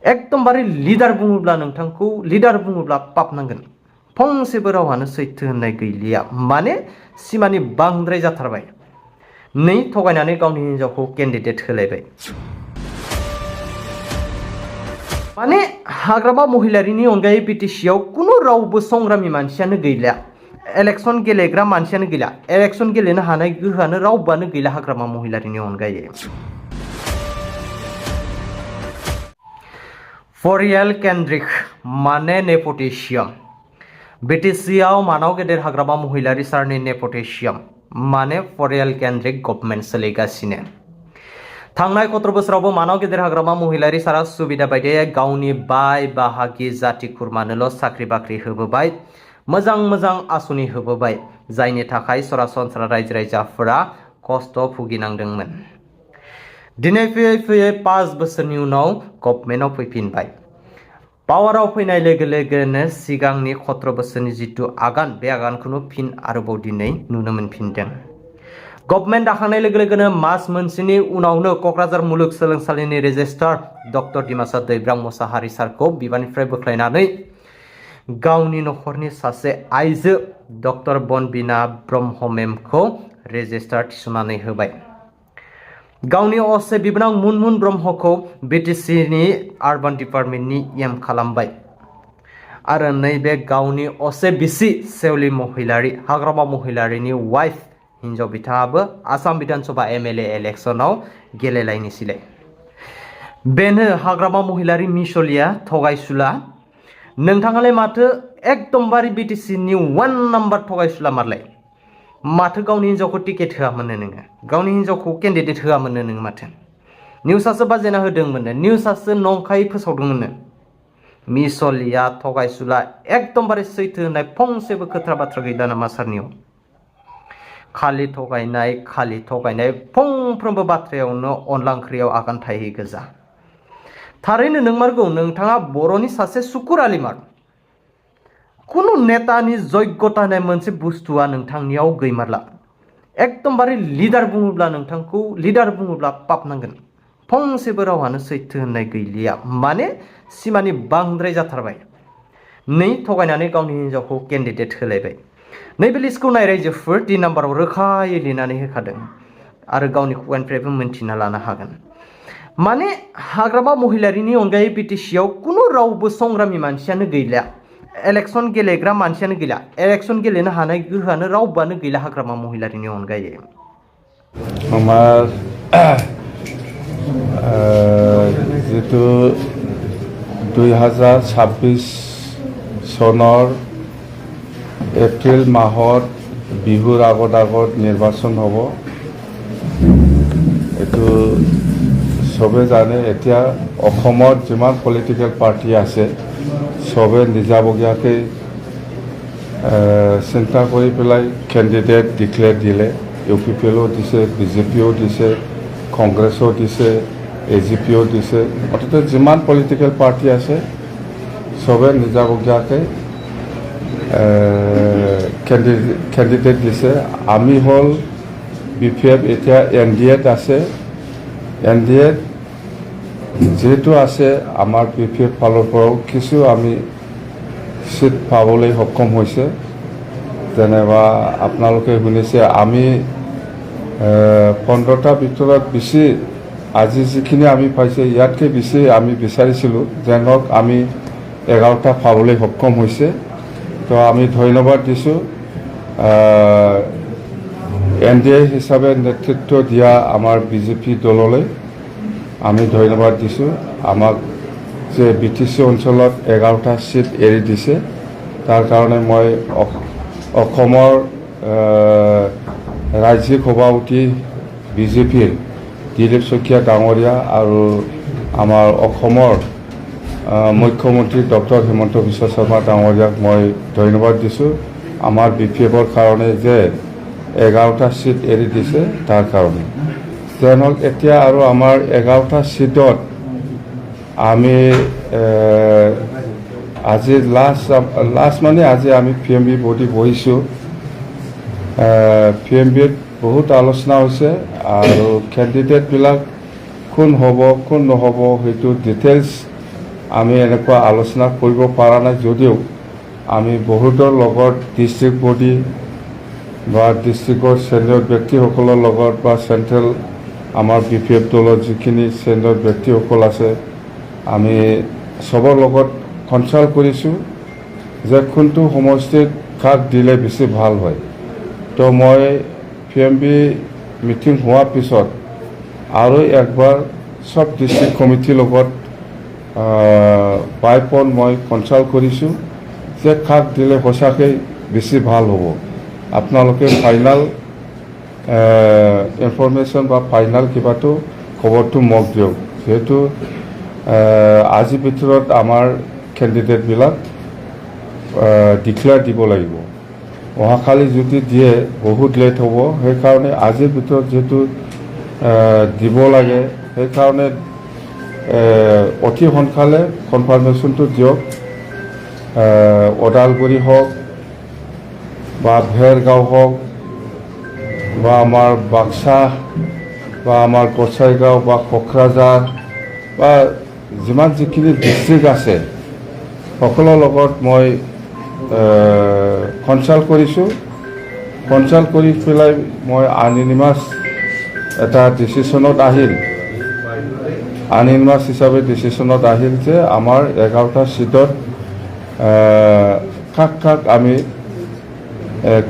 एकदमबारे लिडार बुङोब्ला नोंथांखौ लिडार बुङोब्ला पाप नांगोन फंसेबो रावहानो सैथो होननाय गैलिया माने सिमानि बांद्राय जाथारबाय नै थगायनानै गावनि हिनजावखौ केन्डिडेट होलायबाय माने हाग्रामा महिलारिनि अनगायै बिटिसिआव कुनु रावबो संग्रामी मानसियानो गैला इलेक्शन गेलेग्रा मानसियानो गैला इलेक्शन गेलेनो हानाय गोहोआनो रावबोआनो गैला हाग्रामा महिलारिनि अनगायै फरियाल केन्द्रिक माने नेपटिशियम बिटिसिआव मानाव गेदेर हाग्रामा महिलारि सारनि नेपटिशियम माने फरियाल केन्द्रिक गभर्नमेन्ट सोलिगासिनो थांनाय 17 बोसोरावबो मानाव गेदेर हाग्रामा महिलारि सारा सुबिदा बायदियै गावनि बाय बाहागि जाति खुरमानोल' साख्रि बाख्रि होबोबाय मोजां मोजां आसुनि होबोबाय जायनि थाखाय सरासनस्रा रायजो राजाफोरा खस्थ' भुगिनांदोंमोन दिनै फैयै फैयै 5 बोसोरनि उनाव गभर्नमेन्टआव फैफिनबाय पावाराव फैनाय लोगो लोगोनो सिगांनि 17 बोसोरनि जितु आगान बे आगानखौनो फिन आरोबाव दिनै नुनो मोनफिनदों गभर्नमेन्ट दाखांनाय लोगो लोगोनो मास मोनसेनि उनावनो क'क्राझार मुलुगसोलोंसालिनि रेजिस्ट्रार डक्टर डिमासा दैब्रां मोसाहारि सारखौ बिबाननिफ्राय बोख्लायनानै गावनि नखरनि सासे आइजो डक्टर बनबिना ब्रह्म मेमखौ रेजिस्ट्रार थिसननानै होबाय गावनि असे बिबोनां मुनमुन ब्रह्मखौ बिटिसिनि आर्बान डिपार्टमेन्टनि एम खालामबाय आरो नैबे गावनि असे बिसि सेवलि महिलारि हाग्रामा महिलारिनि वाइफ हिन्जाव बिथाङाबो आसाम विधानसभा एमएलए इलेक्शनाव गेलेलायनोसैलाय बेनो हाग्रामा महिलारि मिसलिया थगायसुला नोंथाङालाय माथो एकदमबारे बिटिसिनि 1 नाम्बार थगायसुला मारलाय माथो गावनि हिन्जावखौ टिकेट होआमोननो नोङो गावनि हिन्जावखौ केन्डिडेट होआमोननो नोङो माथो निउसासो बाजेना होदोंमोननो निउसासो नंखाय फोसावदोंमोननो मिसलिया थगायसुला एकदमबारे सैथो होननाय फंसेबो खोथा बाथ्रा गैला नामा सारनियाव खालि थगायनाय फंफ्रोमबो बाथ्रायावनो अनला ओंख्रियाव आगान थायै गोजा थारैनो नोंमारगौ नोंथाङा बर'नि सासे सुकुर आलिमार कुनु नेतानि जग्यता होननाय मोनसे बुस्थुआ नोंथांनियाव गैमारला एकदमबारे लिडार बुङोब्ला नोंथांखौ लिडार बुङोब्ला पाप नांगोन फंसेबो रावहानो सैथो होननाय गैलिया माने सिमानि बांद्राय जाथारबाय नै थगायनानै गावनि हिनजावखौ केन्डिडेट होलायबाय नैबे लिस्टखौ नाय रायजोफोर 3 नाम्बाराव रोखायै लिरनानै होखादों आरो गावनि खुगानिफ्रायबो मोनथिना लानो हागोन माने हाग्रामा महिलारिनि अनगायै बिटिसिआव कुनु रावबो संग्रामी मानसियानो गैला इलेक्शन गेलेग्रा मानसियानो गैला इलेक्शन गेलेनो हानाय गोहोआनो रावबोआनो गैला हाग्रामा महिलारिनि अनगायै আমার যেটো 2026 সনৰ এপ্ৰিল মাহত বিহুৰ আগত নিৰ্বাচন হ'ব এইটো সবে জানে এতিয়া অসমত যিমান পলিটিকেল পাৰ্টি আছে সবে নিজাবগীয়াকৈ চিন্তা কৰি পেলাই কেণ্ডিডেট ডিক্লেয়াৰ দিলে ইউপিপিএলও দিছে বিজেপিও দিছে কংগ্ৰেছো দিছে এজিপিও দিছে অৰ্থাৎ যিমান পলিটিকেল পাৰ্টি আছে সবে নিজাবগীয়াকৈ কেণ্ডিডেট দিছে আমি হ'ল বিপিএফ এতিয়া এনডিএত আছে এনডিএত যেহেতু আছে আমাৰ বিপিএফ ফালৰ পৰাও কিছু আমি সিট পাবলৈ সক্ষম হৈছে যেনেবা আপোনালোকে শুনিছে আমি 15টা ভিতৰত বেছি আজি যিখিনি আমি পাইছে ইয়াতকৈ বেছি আমি বিচাৰিছিলোঁ যেনক আমি 11টা পাবলৈ সক্ষম হৈছে তো আমি ধন্যবাদ দিছোঁ এনডিএ হিচাপে নেতৃত্ব দিয়া আমাৰ বিজেপি দললৈ আমি ধন্যবাদ দিছোঁ আমাক যে বিটিচি অঞ্চলত 11টা সিট এৰি দিছে তাৰ কাৰণে মই অসমৰ ৰাজ্যিক সভাপতি বিজেপিৰ দিলীপ শইকীয়া ডাঙৰীয়া আৰু আমাৰ অসমৰ মুখ্যমন্ত্ৰী ডক্টৰ হিমন্ত বিশ্ব শৰ্মা ডাঙৰীয়াক মই ধন্যবাদ দিছোঁ আমাৰ বিপিএফৰ কাৰণে যে 11টা সিট এৰি দিছে তাৰ কাৰণে যেনক এতিয়া আৰু আমাৰ 11টা সিটত আমি আজি লাষ্ট মানে আজি আমি পিএমবি বডি বহিছোঁ পিএমবিত বহুত আলোচনা হৈছে আৰু কেণ্ডিডেটবিলাক কোন হ'ব কোন নহ'ব সেইটো ডিটেইলছ আমি এনেকুৱা আলোচনা কৰিব পৰা নাই যদিও আমি বহুতৰ লগত ডিষ্ট্ৰিক্ট বডি বা ডিষ্ট্ৰিক্টৰ চেনিয়ৰ ব্যক্তিসকলৰ লগত বা চেণ্ট্ৰেল আমাৰ BPF দলৰ যিখিনি চেনিয়ৰ ব্যক্তিসকল আছে আমি চবৰ লগত কনচাল্ট কৰিছোঁ যে কোনটো সমষ্টিত কাক দিলে বেছি ভাল হয়। তো মই PMB মিটিং হোৱাৰ পিছত আৰু একবাৰ সব ডিষ্ট্ৰিক্ট কমিটিৰ লগত বাই ফোন মই কনচাল্ট কৰিছোঁ যে কাক দিলে সঁচাকৈ বেছি ভাল হ'ব। আপোনালোকে ফাইনাল ইনফৰমেশ্যন বা ফাইনাল কিবাটো খবৰটো মোক দিয়ক, যিহেতু আজিৰ ভিতৰত আমাৰ কেণ্ডিডেটবিলাক ডিক্লেয়াৰ দিব লাগিব। অহাকালি যদি দিয়ে বহুত লেট হ'ব, সেইকাৰণে আজিৰ ভিতৰত যিহেতু দিব লাগে সেইকাৰণে অতি সোনকালে কনফাৰ্মেশ্যনটো দিয়ক। ওদালগুৰি হওক বা ভেৰগাঁও হওক বা আমাৰ বাক্সা বা আমাৰ কছাৰীগাঁও বা কোকৰাঝাৰ বা যিমান যিখিনি ডিষ্ট্ৰিক্ট আছে সকলোৰ লগত মই কনচাল্ট কৰিছোঁ। কনচাল্ট কৰি পেলাই মই আননিমাছ এটা ডিচিশ্যনত আহিল, আননিমাছ হিচাপে ডিচিশ্যনত আহিল যে আমাৰ 11টা চিটত কাক কাক আমি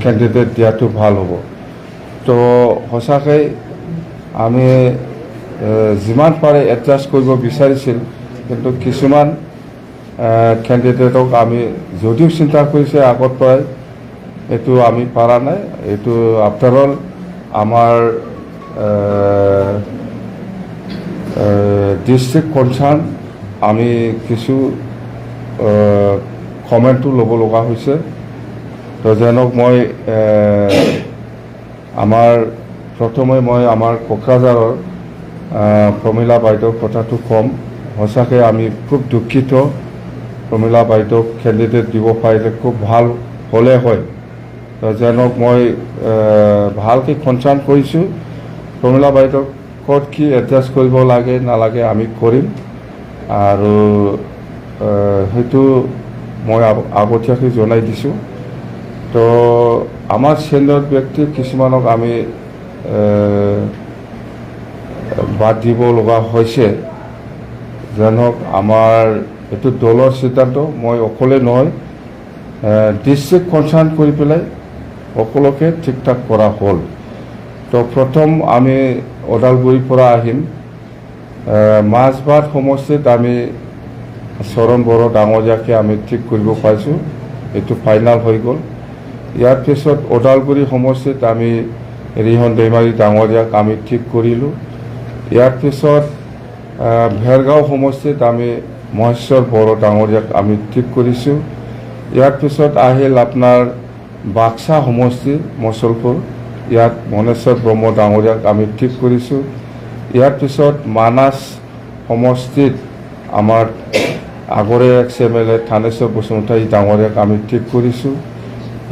কেণ্ডিডেট দিয়াটো ভাল হ'ব। তো সঁচাকৈ আমি যিমান পাৰে এডজাষ্ট কৰিব বিচাৰিছিল, কিন্তু কিছুমান কেণ্ডিডেটক আমি যদিও চিন্তা কৰিছে আগৰ পৰাই, এইটো আমি পৰা নাই। এইটো আফটাৰ অল আমাৰ ডিষ্ট্ৰিক্ট কনচাৰ্ণ আমি কিছু কমেণ্টটো ল'ব লগা হৈছে। তো যেনক মই প্ৰথমে মই আমাৰ কোকৰাঝাৰৰ প্ৰমীলা বাইদেউৰ কথাটো ক'ম। সঁচাকৈ আমি খুব দুখিত, প্ৰমীলা বাইদেউক কেণ্ডিডেট দিব পাৰিলে খুব ভাল হ'লে হয়। তো যেনক মই ভালকৈ কনচাৰ্ণ কৰিছোঁ, প্ৰমীলা বাইদেউক ক'ত কি এডজাষ্ট কৰিব লাগে নালাগে আমি কৰিম, আৰু সেইটো মই আগতীয়াকৈ জনাই দিছোঁ। তো আমাৰ চেনিয়ৰ ব্যক্তি কিছুমানক আমি বাদ দিব লগা হৈছে। যেনক আমাৰ এইটো দলৰ সিদ্ধান্ত, মই অকলে নহয়, ডিষ্ট্ৰিক্ট কনচাৰ্ণ কৰি পেলাই সকলোকে ঠিক ঠাক কৰা হ'ল। তো প্ৰথম আমি ওদালগুৰিৰ পৰা আহিম। মাজবাট সমষ্টিত আমি চৰণ বড়ো ডাঙৰীয়াকে আমি ঠিক কৰিব পাৰিছোঁ, এইটো ফাইনেল হৈ গ'ল। ইয়াৰ পিছত ওদালগুৰি সমষ্টিত আমি ৰিহন দৈমাৰী ডাঙৰীয়াক আমি ঠিক কৰিলোঁ। ইয়াৰ পিছত ভেৰগাঁও সমষ্টিত আমি মহেশ্বৰ বড়ো ডাঙৰীয়াক আমি ঠিক কৰিছোঁ। ইয়াৰ পিছত আহিল আপোনাৰ বাক্সা সমষ্টি মচলপুৰ, ইয়াত মনেশ্বৰ ব্ৰহ্ম ডাঙৰীয়াক আমি ঠিক কৰিছোঁ। ইয়াৰ পিছত মানাছ সমষ্টিত আমাৰ আগৰে ex-MLA থানেশ্বৰ বসুমতাৰী ডাঙৰীয়াক আমি ঠিক কৰিছোঁ।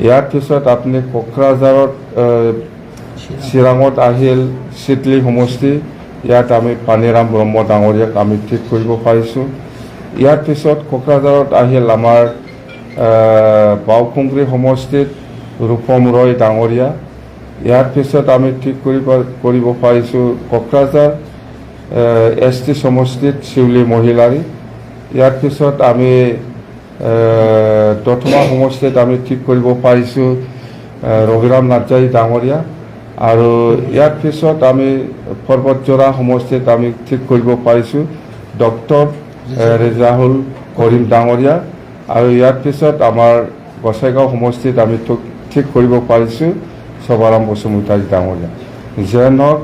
ইয়াৰ পিছত আপুনি কোকৰাঝাৰত চিৰাঙত আহিল চিটলি সমষ্টি, ইয়াত আমি পানীৰাম ব্ৰহ্ম ডাঙৰীয়াক আমি ঠিক কৰিব পাৰিছোঁ। ইয়াৰ পিছত কোকৰাঝাৰত আহিল আমাৰ বাওকুংগ্ৰী সমষ্টিত ৰূপম ৰয় ডাঙৰীয়া, ইয়াৰ পিছত আমি ঠিক কৰিব পাৰিছোঁ কোকৰাঝাৰ ST সমষ্টিত শিউলি মহিলাৰী। ইয়াৰ পিছত আমি দতমা সমষ্টিত আমি ঠিক কৰিব পাৰিছোঁ ৰঘুৰাম নাৰ্জাৰী ডাঙৰীয়া, আৰু ইয়াৰ পিছত আমি পৰ্বতজোৰা সমষ্টিত আমি ঠিক কৰিব পাৰিছোঁ ডক্টৰ ৰেজাউল কৰিম ডাঙৰীয়া, আৰু ইয়াৰ পিছত আমাৰ গোসাইগাঁও সমষ্টিত আমি ঠিক কৰিব পাৰিছোঁ সবাৰাম বসুমতাৰী ডাঙৰীয়া। যেন হওক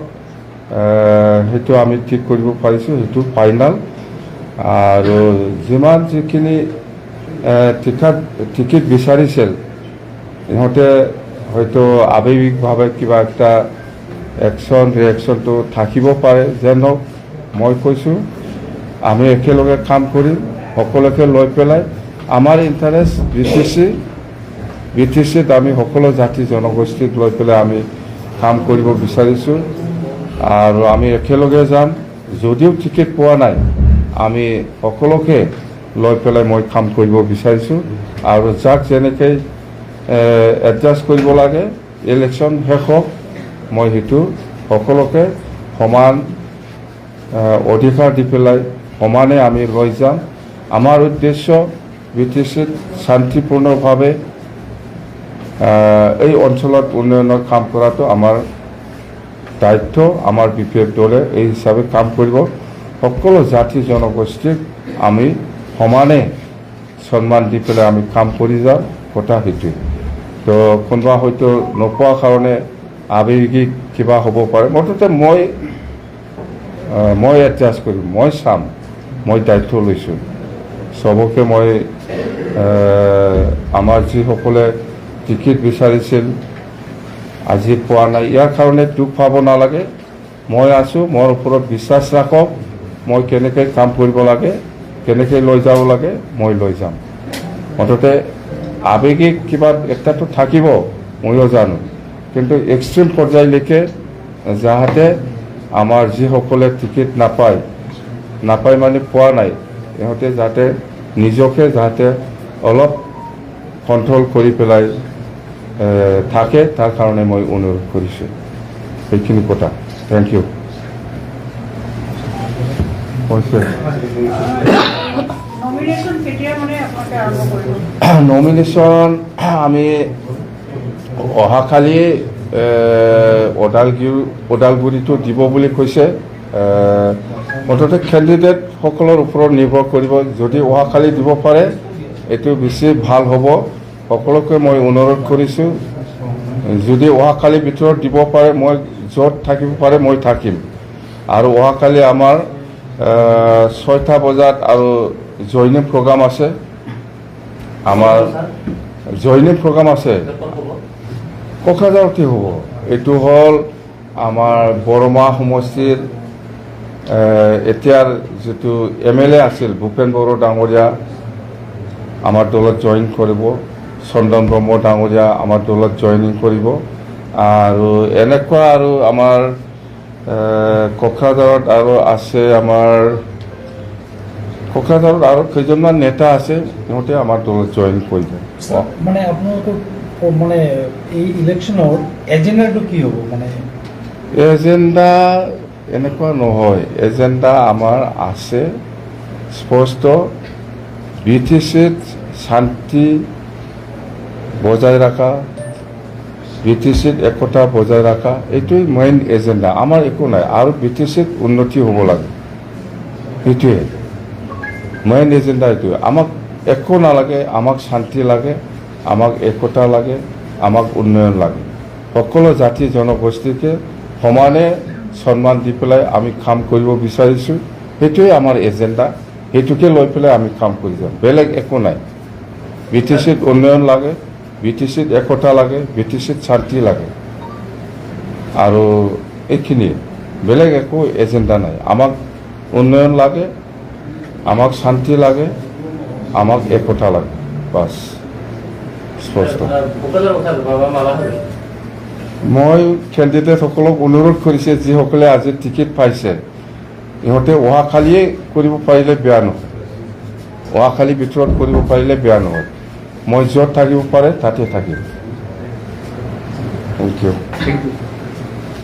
সেইটো আমি ঠিক কৰিব পাৰিছোঁ, সেইটো ফাইনেল। আৰু যিমান যিখিনি টিকেট বিচাৰিছিল ইহঁতে হয়তো আৱেগিকভাৱে কিবা এটা ৰিয়েকশ্যনটো থাকিব পাৰে। যেন হওক মই কৈছোঁ আমি একেলগে কাম কৰিম, সকলোকে লৈ পেলাই আমাৰ ইণ্টাৰেষ্ট BTCত আমি সকলো জাতি জনগোষ্ঠীক লৈ পেলাই আমি কাম কৰিব বিচাৰিছোঁ, আৰু আমি একেলগে যাম। যদিও টিকেট পোৱা নাই আমি সকলোকে লৈ পেলাই মই কাম কৰিব বিচাৰিছোঁ আৰু যাক যেনেকৈ এডজাষ্ট কৰিব লাগে ইলেকশ্যন শেষ হওক মই সেইটো সকলোকে সমান অধিকাৰ দি পেলাই সমানে আমি লৈ যাম। আমাৰ উদ্দেশ্য BTCত শান্তিপূৰ্ণভাৱে এই অঞ্চলত উন্নয়নৰ কাম কৰাটো আমাৰ দায়িত্ব। আমাৰ BPF দলে এই হিচাপে কাম কৰিব। সকলো জাতি জনগোষ্ঠীক আমি সমানে সন্মান দি পেলাই আমি কাম কৰি যাম, কথা সেইটোৱে। তো কোনোবা হয়তো নোপোৱা কাৰণে আৱেগিক কিবা হ'ব পাৰে, মুঠতে মই এডজাষ্ট কৰিম, মই চাম, মই দায়িত্ব লৈছোঁ চবকে। মই আমাৰ যিসকলে টিকেট বিচাৰিছিল আজি পোৱা নাই, ইয়াৰ কাৰণে দুখ পাব নালাগে। মই আছোঁ, মোৰ ওপৰত বিশ্বাস ৰাখক। মই কেনেকৈ কাম কৰিব লাগে, কেনেকৈ লৈ যাব লাগে, মই লৈ যাম। মুঠতে আৱেগিক কিবা একটাতো থাকিব, ময়ো জানো, কিন্তু এক্সট্ৰিম পৰ্যায়লৈকে যাহাতে আমাৰ যিসকলে টিকেট নাপায় মানে পোৱা নাই, ইহঁতে যাতে নিজকে যাতে অলপ কণ্ট্ৰল কৰি পেলাই থাকে, তাৰ কাৰণে মই অনুৰোধ কৰিছোঁ। সেইখিনি কথা। Thank U. নমিনেশ্যন আমি অহাকালি ওদালগুৰিটো দিব বুলি কৈছে। মুঠতে কেণ্ডিডেটসকলৰ ওপৰত নিৰ্ভৰ কৰিব। যদি অহাকালি দিব পাৰে এইটো বেছি ভাল হ'ব। সকলোকে মই অনুৰোধ কৰিছোঁ, যদি অহাকালিৰ ভিতৰত দিব পাৰে, মই য'ত থাকিব পাৰে মই থাকিম। আৰু অহাকালি আমাৰ 6টা বজাত আৰু জইনিং প্ৰগ্ৰাম আছে। আমাৰ জইনিং প্ৰগ্ৰাম আছে কোকৰাঝাৰতে হ'ব। এইটো হ'ল আমাৰ বৰমা সমষ্টিৰ এতিয়াৰ যিটো MLA আছিল ভূপেন বড়ো ডাঙৰীয়া আমাৰ দলত জইন কৰিব। চন্দন ব্ৰহ্ম ডাঙৰীয়া আমাৰ দলত জইনিং কৰিব। আৰু এনেকুৱা আৰু আমাৰ কোকৰাঝাৰত আৰু আছে, আমাৰ কোকৰাঝাৰত আৰু কেইজনমান নেতা আছে, সিহঁতে আমাৰ দলত জইন কৰিব। মানে আপোনালোকৰ মানে এই ইলেকশ্যনৰ এজেণ্ডাটো কি হ'ব? মানে এজেণ্ডা এনেকুৱা নহয়, এজেণ্ডা আমাৰ আছে স্পষ্ট। BTCত শান্তি বজাই ৰখা, BTCত একতা বজাই ৰখা, এইটোৱেই মেইন এজেণ্ডা। আমাৰ একো নাই। আৰু BTCত উন্নতি হ'ব লাগে, সেইটোৱে মেইন এজেণ্ডা। এইটোৱে আমাক একো নালাগে, আমাক শান্তি লাগে, আমাক একতা লাগে, আমাক উন্নয়ন লাগে। সকলো জাতি জনগোষ্ঠীকে সমানে সন্মান দি পেলাই আমি কাম কৰিব বিচাৰিছোঁ। সেইটোৱে আমাৰ এজেণ্ডা। সেইটোকে লৈ পেলাই আমি কাম কৰি যাম, বেলেগ একো নাই। BTCত উন্নয়ন লাগে, BTCত একতা লাগে, BTCত শান্তি লাগে, আৰু এইখিনি, বেলেগ একো এজেণ্ডা নাই। আমাক উন্নয়ন লাগে, আমাক শান্তি লাগে, আমাক একতা লাগে, বাছ স্পষ্ট। মই কেণ্ডিডেটসকলক অনুৰোধ কৰিছে, যিসকলে আজি টিকেট পাইছে ইহঁতে অহাকালিয়ে কৰিব পাৰিলে বেয়া নহয়, অহাকালিৰ ভিতৰত কৰিব পাৰিলে বেয়া নহয়। মই য'ত থাকিব পাৰে তাতে থাকিম। Thank U.